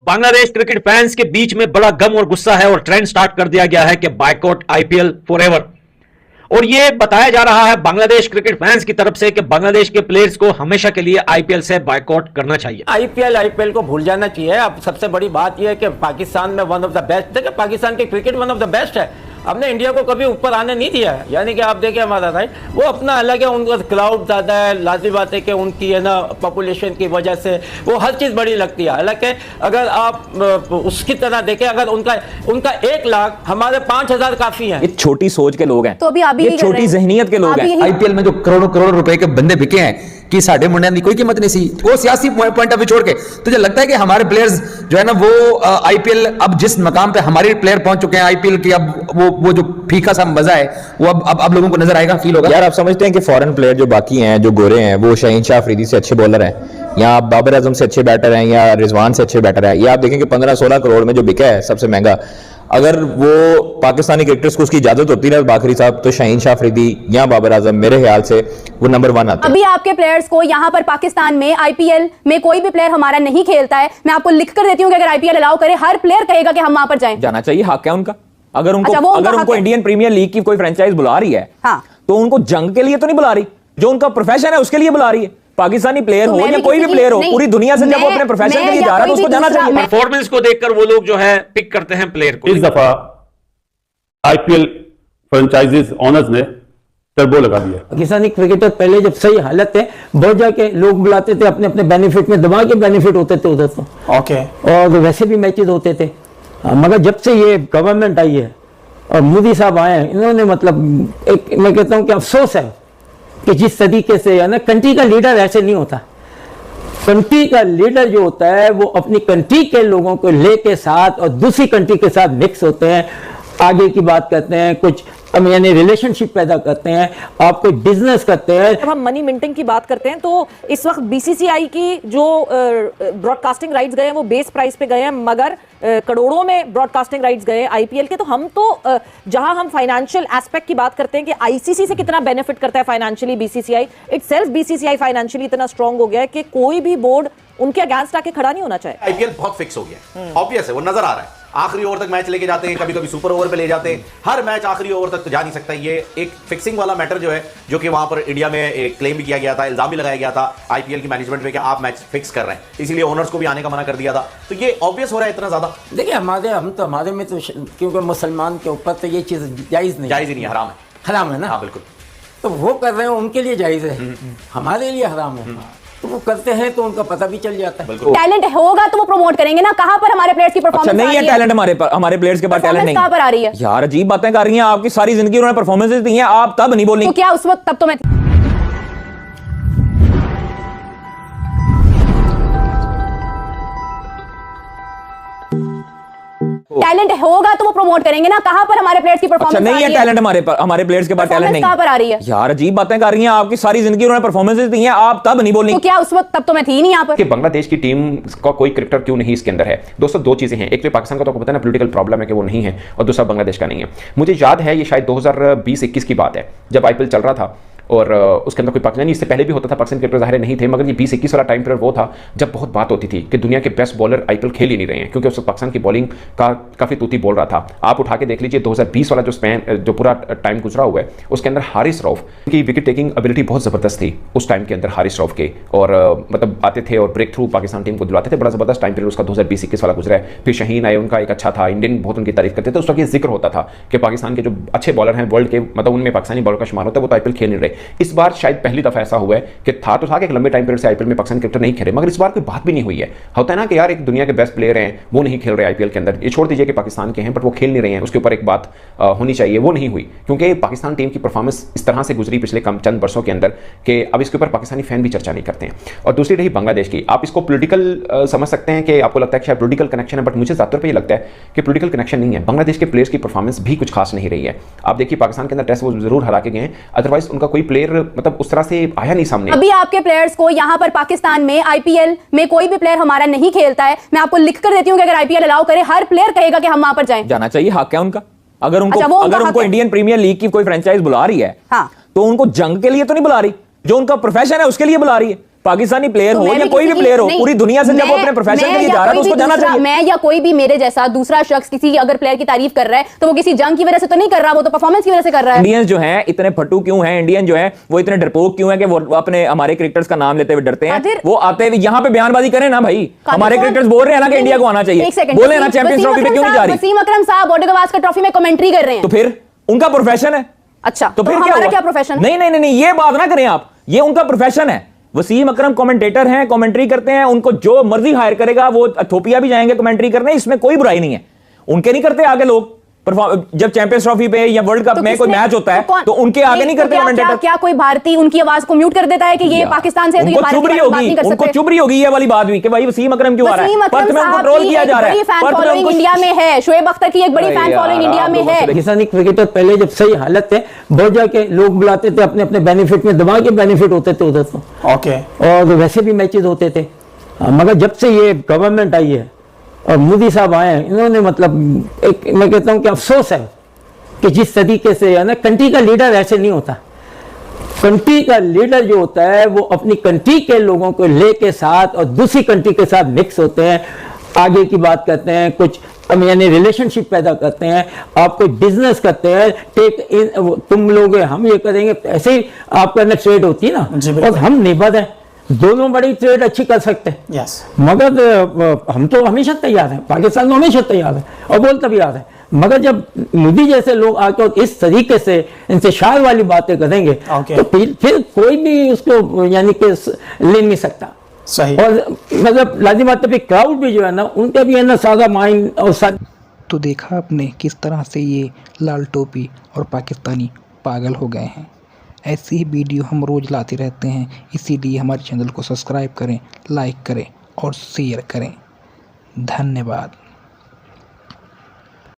Bangladesh cricket fans के बीच में बड़ा गम और गुस्सा है और ट्रेंड स्टार्ट कर दिया गया है कि बायकॉट आईपीएल फॉरएवर। और यह बताया जा रहा है बांग्लादेश क्रिकेट फैंस की तरफ से कि बांग्लादेश के प्लेयर्स को हमेशा के लिए आईपीएल से बायकॉट करना चाहिए। आईपीएल को भूल जाना चाहिए। अब सबसे बड़ी बात यह है कि पाकिस्तान में वन ऑफ द बेस्ट, देखिए पाकिस्तान की cricket one of the best है। हमने इंडिया को कभी ऊपर आने नहीं दिया है, यानी कि आप देखें हमारा राइट वो अपना अलग है, उनका क्राउड ज़्यादा है, लाजमी बात है कि उनकी है ना पॉपुलेशन की वजह से वो हर चीज़ बड़ी लगती है। हालांकि अगर आप उसकी तरह देखें, अगर उनका 1 लाख हमारे 5,000 काफ़ी है। ये छोटी सोच के लोग हैं, तो अभी आप ये छोटी जहनीत के लोग हैं। आईपीएल में जो करोड़ों करोड़ रुपए के बंदे बिके हैं कि साढ़े मुंडिया की कोई कीमत नहीं सी, वो सियासी पॉइंट ऑफ व्यू छोड़ के तुझे लगता है कि हमारे प्लेयर्स जो है ना वो आईपीएल अब जिस मकाम पे हमारे प्लेयर पहुंच चुके हैं आईपीएल की, अब वो जो फीका सा मजा है वो अब लोगों को नजर आएगा, फील होगा। यार आप समझते हैं कि फॉरेन प्लेयर जो बाकी हैं, जो गोरे हैं, वो शाहीन शाह अफरीदी से अच्छे बॉलर हैं या बाबर आजम से अच्छे बैटर हैं या रिजवान से अच्छे बैटर हैं? ये आप देखेंगे 15-16 करोड़ में जो बिका है सबसे महंगा, अगर वो पाकिस्तानी क्रिकेटर्स को उसकी इजाजत होती है बाखरी साहब, तो शाहीन शाह अफरीदी या बाबर आजम मेरे ख्याल से वो नंबर 1 आते हैं। अभी आपके प्लेयर्स को यहाँ पर पाकिस्तान में आईपीएल में कोई भी प्लेयर हमारा नहीं खेलता है, मैं आपको लिख कर देती हूँ कि अगर आईपीएल अलाउ करे हर प्लेयर कहेगा कि हम वहां पर जाएं। जाना चाहिए, हक है उनका। अगर उनको इंडियन प्रीमियर लीग की कोई फ्रेंचाइज बुला रही है, हाँ, तो उनको जंग के लिए तो नहीं बुला रही, जो उनका प्रोफेशन है उसके लिए बुला रही है। पाकिस्तानी प्लेयर हो या कोई भी प्लेयर हो, पूरी दुनिया से जब वो अपने प्रोफेशन के लिए जा रहा है तो उसको जाना चाहिए। परफॉर्मेंस को देखकर वो लोग जो है पिक करते हैं प्लेयर को। इस दफा आईपीएल फ्रेंचाइजीज ओनर्स ने टर्बो लगा दिया। पाकिस्तानी क्रिकेटर पहले जब सही हालत है बहुत जाके लोग बुलाते थे अपने अपने बेनिफिट में, दबा के बेनिफिट होते थे उधर तो ओके, और वैसे भी मैचेस होते थे। मगर जब से ये गवर्नमेंट आई है और मोदी साहब आए हैं, इन्होंने मतलब एक मैं कहता हूँ कि अफसोस है कि जिस तरीके से है ना, कंट्री का लीडर ऐसे नहीं होता। कंट्री का लीडर जो होता है वो अपनी कंट्री के लोगों को लेके साथ और दूसरी कंट्री के साथ मिक्स होते हैं, आगे की बात करते हैं, कुछ यानी रिलेशनशिप पैदा करते हैं, आप कोई बिजनेस करते हैं। जब हम मनी मिंटिंग की बात करते हैं तो इस वक्त बीसीसीआई की जो ब्रॉडकास्टिंग राइट्स गए हैं वो बेस प्राइस पे गए हैं, मगर करोड़ों में ब्रॉडकास्टिंग राइट्स गए आईपीएल के। तो हम तो जहां हम फाइनेंशियल एस्पेक्ट की बात करते हैं कि आईसीसी से कितना बेनिफिट करता है financially BCCI, itself BCCI financially इतना स्ट्रांग हो गया है कि कोई भी बोर्ड उनके अगेंस्ट आके खड़ा नहीं होना चाहिए। आईपीएल बहुत फिक्स हो गया, ऑब्वियस है, वो नजर आ रहा है। आखिरी ओवर तक मैच लेके जाते हैं, कभी कभी सुपर ओवर पे ले जाते हैं, हर मैच आखिरी ओवर तक तो जा नहीं सकता। ये एक फिक्सिंग वाला मैटर जो है, जो कि वहां पर इंडिया में एक क्लेम भी किया गया था, इल्जाम भी लगाया गया था आईपीएल की मैनेजमेंट पे कि आप मैच फिक्स कर रहे हैं, इसीलिए ओनर्स को भी आने का मना कर दिया था। तो ये ऑब्वियस हो रहा है इतना ज्यादा। देखिए हमारे में तो क्योंकि मुसलमान के ऊपर तो ये चीज जायज ही नहीं है, हराम है। हराम है ना? हाँ बिल्कुल। तो वो कर रहे हैं उनके लिए जायज है, हमारे लिए हराम है। तो वो करते हैं तो उनका पता भी चल जाता है। टैलेंट होगा तो वो प्रमोट करेंगे ना। कहाँ पर हमारे प्लेयर्स की परफॉर्मेंस नहीं है? टैलेंट हमारे प्लेयर्स के पास टैलेंट नहीं, कहाँ पर आ रही है? यार अजीब बातें कर रही हैं, आपकी सारी जिंदगी उन्होंने परफॉर्मेंसेस दी हैं, आप तब नहीं बोली तो क्या उस वक्त? तब तो मैं टैलेंट होगा तो वो प्रमोट करेंगे ना। कहाँ पर हमारे प्लेयर्स की परफॉर्मेंस नहीं है? टैलेंट हमारे प्लेयर्स के पास टैलेंट नहीं, कहाँ पर आ रही है? यार अजीब बातें कर रही हैं, आपकी सारी जिंदगी उन्होंने परफॉर्मेंसेस दी हैं, आप तब नहीं बोली तो क्या उस वक्त? तब तो मैं थी नहीं यहाँ पर। कि बांग्लादेश की टीम का कोई क्रिकेटर क्यों नहीं इसके अंदर है। दोस्तों दो चीजें हैं, एक तो पाकिस्तान का तो आपको पता है ना पॉलिटिकल प्रॉब्लम है कि वो नहीं है, और दूसरा बांग्लादेश का नहीं है। मुझे याद है ये शायद 2020-21 की बात है जब आईपीएल चल रहा था और उसके अंदर कोई पाकिस्तानी, इससे पहले भी होता था, पाकिस्तान क्रिकेटर ज़ाहिर नहीं थे, मगर ये 20-21 वाला टाइम पीरियड वो था जब बहुत बात होती थी कि दुनिया के बेस्ट बॉलर आईपीएल खेल ही नहीं रहे हैं, क्योंकि उस वक्त पाकिस्तान की बॉलिंग का काफ़ी तूती बोल रहा था। आप उठा के देख लीजिए 2020 वाला जो स्पैन, जो पूरा टाइम गुजरा हुआ है, उसके अंदर हारिस रऊफ की विकेट टेकिंग एबिलिटी बहुत ज़बरदस्त थी उस टाइम के अंदर, हारिस रऊफ के, और मतलब आते थे और ब्रेक थ्रू पाकिस्तान टीम को दिलाते थे। बड़ा ज़बरदस्त टाइम पीरियड उसका 2020-21 वाला गुजरा है। फिर शहीन आए, उनका एक अच्छा था, इंडियन बहुत उनकी तारीफ करते थे। उस वक्त ये जिक्र होता था कि पाकिस्तान के जो अच्छे बॉलर हैं वर्ल्ड के, मतलब उनमें पाकिस्तानी बॉलर का शुमार होता है, वो तो आईपीएल खेल नहीं रहे। इस बार शायद पहली दफा ऐसा हुआ है कि था कि एक लंबे टाइम पीरियड से आईपीएल में पाकिस्तान क्रिकेटर नहीं खेले, मगर इस बार कोई बात भी नहीं हुई है। होता है ना कि यार एक दुनिया के बेस्ट प्लेयर हैं वो नहीं खेल रहे आईपीएल के अंदर, ये छोड़ दीजिए कि पाकिस्तान के हैं बट वो खेल नहीं रहे हैं, उसके ऊपर एक बात होनी चाहिए, वो नहीं हुई, क्योंकि पाकिस्तान टीम की परफॉर्मेंस इस तरह से गुजरी पिछले चंद वर्षों के अंदर कि अब इसके ऊपर पाकिस्तानी फैन भी चर्चा नहीं करते हैं। और दूसरी रही बांग्लादेश की, आप इसको पोलिटिकल समझ सकते हैं कि आपको लगता है कि शायद पोलिटिकल कनेक्शन है, बट मुझे ज़्यादातर पे ये लगता है कि पोलिटिकल कनेक्शन नहीं है। बांग्लादेश के प्लेयर्स की परफॉर्मेंस भी कुछ खास नहीं रही है। आप देखिए पाकिस्तान के अंदर टेस्ट वो जरूर हरा के गए हैं, अदरवाइज उनका कोई प्लेयर मतलब उस तरह से आया नहीं सामने। अभी आपके प्लेयर्स को यहाँ पर पाकिस्तान में आईपीएल में कोई भी प्लेयर हमारा नहीं खेलता है, मैं आपको लिख कर देती हूँ कि अगर आईपीएल अलाउ करे हर प्लेयर कहेगा कि हम वहां पर जाएं। जाना चाहिए, हक है उनका। अगर उनको इंडियन प्रीमियर लीग की कोई फ्रेंचाइज बुला रही है, हाँ, तो उनको जंग के लिए तो नहीं बुला रही, जो उनका प्रोफेशन है उसके लिए बुला रही है। पाकिस्तानी प्लेयर तो हो मैं या भी कोई भी किसी प्लेयर हो, नहीं, पूरी दुनिया से जब वो मैं- अपने प्रोफेशन मैं के लिए या जा रहा है तो कोई उसको भी जाना दूसरा- चाहिए। मैं या कोई भी मेरे जैसा दूसरा शख्स किसी अगर प्लेयर की तारीफ कर रहा है तो वो किसी जंग की वजह से तो नहीं कर रहा, वो तो परफॉर्मेंस की वजह से कर रहा है। इंडियंस जो हैं इतने फटू क्यों हैं, इंडियन जो हैं वो इतने डरपोक क्यों हैं कि वो अपने हमारे क्रिकेटर्स का नाम लेते हुए डरते हैं। कादिर- वो आते हुए यहाँ पे बयानबाजी करें ना भाई, हमारे कौन- क्रिकेटर्स बोल रहे हैं ना कि इंडिया को आना चाहिए, एक सेकंड, बोले ना वसीम- चैंपियंस वसीम ट्रॉफी पे क्यों नहीं अकरम जा रही? साहब- वसीम अकरम साहब बॉर्डर गवास्कर ट्रॉफी में कमेंट्री कर रहे हैं। तो फिर उनका प्रोफेशन है। अच्छा, तो फिर हमारा हुआ? क्या प्रोफेशन है? नहीं नहीं नहीं नहीं, ये बात ना करें आप, ये उनका प्रोफेशन है। वसीम अकरम कमेंटेटर हैं, कमेंट्री करते हैं, उनको जो मर्जी हायर करेगा वो इथोपिया भी जाएंगे कमेंट्री करने, इसमें कोई बुराई नहीं है। उनके नहीं करते आगे लोग जब चैंपियंस ट्रॉफी पे या वर्ल्ड कप में कोई मैच होता है तो उनके आगे नहीं करते कमेंटेटर। क्या कोई भारतीय उनकी आवाज को म्यूट कर देता है कि ये पाकिस्तान से है तो ये उनको भारत चुभ की रही बात होगी, नहीं कर उनको सकते। चुभ रही होगी ये वाली बात भी कि भाई वसीम अकरम क्यों आ रहा वसीम है, अकरम पर्थ में उनको साहब ट्रोल की किया एक जा रहा बड़ी है, फैन पर्थ में फॉलोइंग उनको इंडिया में है, शोएब अख्तर की एक बड़ी अरे फैन यार, फॉलोइंग इंडिया आप में लोगों है। से पाकिस्तानी क्रिकेटर पहले जब सही हालत थे बहुत जाके लोग बुलाते थे अपने अपने बेनिफिट में, दबा के बेनिफिट होते थे उधर तो, ओके, और वैसे भी मैचेस होते थे। मगर जब से ये गवर्नमेंट आई है और मोदी साहब आए हैं, इन्होंने मतलब एक मैं कहता हूँ कि अफसोस है कि जिस तरीके से है ना, कंट्री का लीडर ऐसे नहीं होता। कंट्री का लीडर जो होता है वो अपनी कंट्री के लोगों को लेके साथ और दूसरी कंट्री के साथ मिक्स होते हैं, आगे की बात करते हैं, कुछ यानी रिलेशनशिप पैदा करते हैं, आप कोई बिजनेस करते हैं, टेक इन तुम लोग हम ये करेंगे, ऐसे ही आपका ना ट्रेड होती है जी, ना, बिल्कुल। और हम निबद्ध हैं, दोनों बड़ी ट्रेड अच्छी कर सकते हैं। यस, मगर हम तो हमेशा तैयार हैं, पाकिस्तान तो हमेशा तैयार है और बोलता भी आ रहा है। मगर जब मोदी जैसे लोग आकर इस तरीके से इंतशार वाली बातें करेंगे ओके। तो फिर कोई भी उसको यानी कि ले नहीं सकता। सही। और मतलब लाजिम बात है, क्राउड भी जो है ना उनका भी है ना सादा माइंड और तो देखा आपने किस तरह से ये लाल टोपी और पाकिस्तानी पागल हो गए हैं। ऐसी ही वीडियो हम रोज़ लाते रहते हैं, इसीलिए हमारे चैनल को सब्सक्राइब करें, लाइक करें और शेयर करें। धन्यवाद।